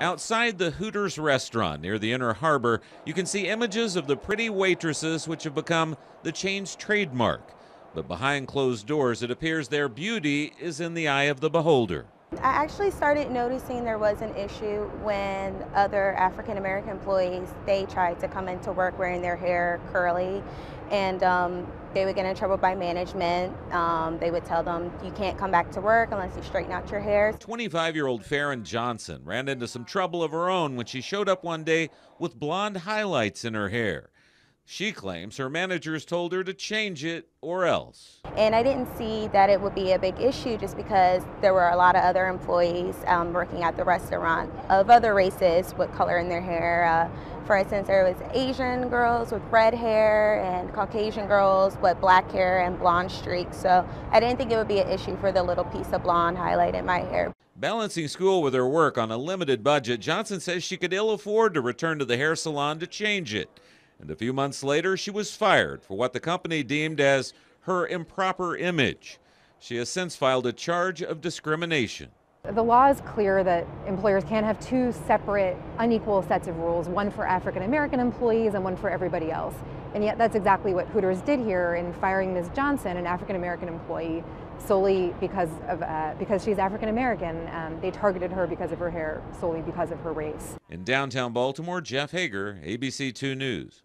Outside the Hooters restaurant near the Inner Harbor, you can see images of the pretty waitresses which have become the chain's trademark. But behind closed doors, it appears their beauty is in the eye of the beholder. I actually started noticing there was an issue when other African American employees, they tried to come into work wearing their hair curly, and they would get in trouble by management. They would tell them, you can't come back to work unless you straighten out your hair. 25-year-old Farron Johnson ran into some trouble of her own when she showed up one day with blonde highlights in her hair. She claims her managers told her to change it or else. And I didn't see that it would be a big issue just because there were a lot of other employees working at the restaurant of other races with color in their hair. For instance, there was Asian girls with red hair and Caucasian girls with black hair and blonde streaks. So I didn't think it would be an issue for the little piece of blonde highlight in my hair. Balancing school with her work on a limited budget, Johnson says she could ill afford to return to the hair salon to change it. And a few months later, she was fired for what the company deemed as her improper image. She has since filed a charge of discrimination. The law is clear that employers can't have two separate, unequal sets of rules, one for African American employees and one for everybody else. And yet that's exactly what Hooters did here in firing Ms. Johnson, an African American employee, solely because she's African American. They targeted her because of her hair, solely because of her race. In downtown Baltimore, Jeff Hager, ABC 2 News.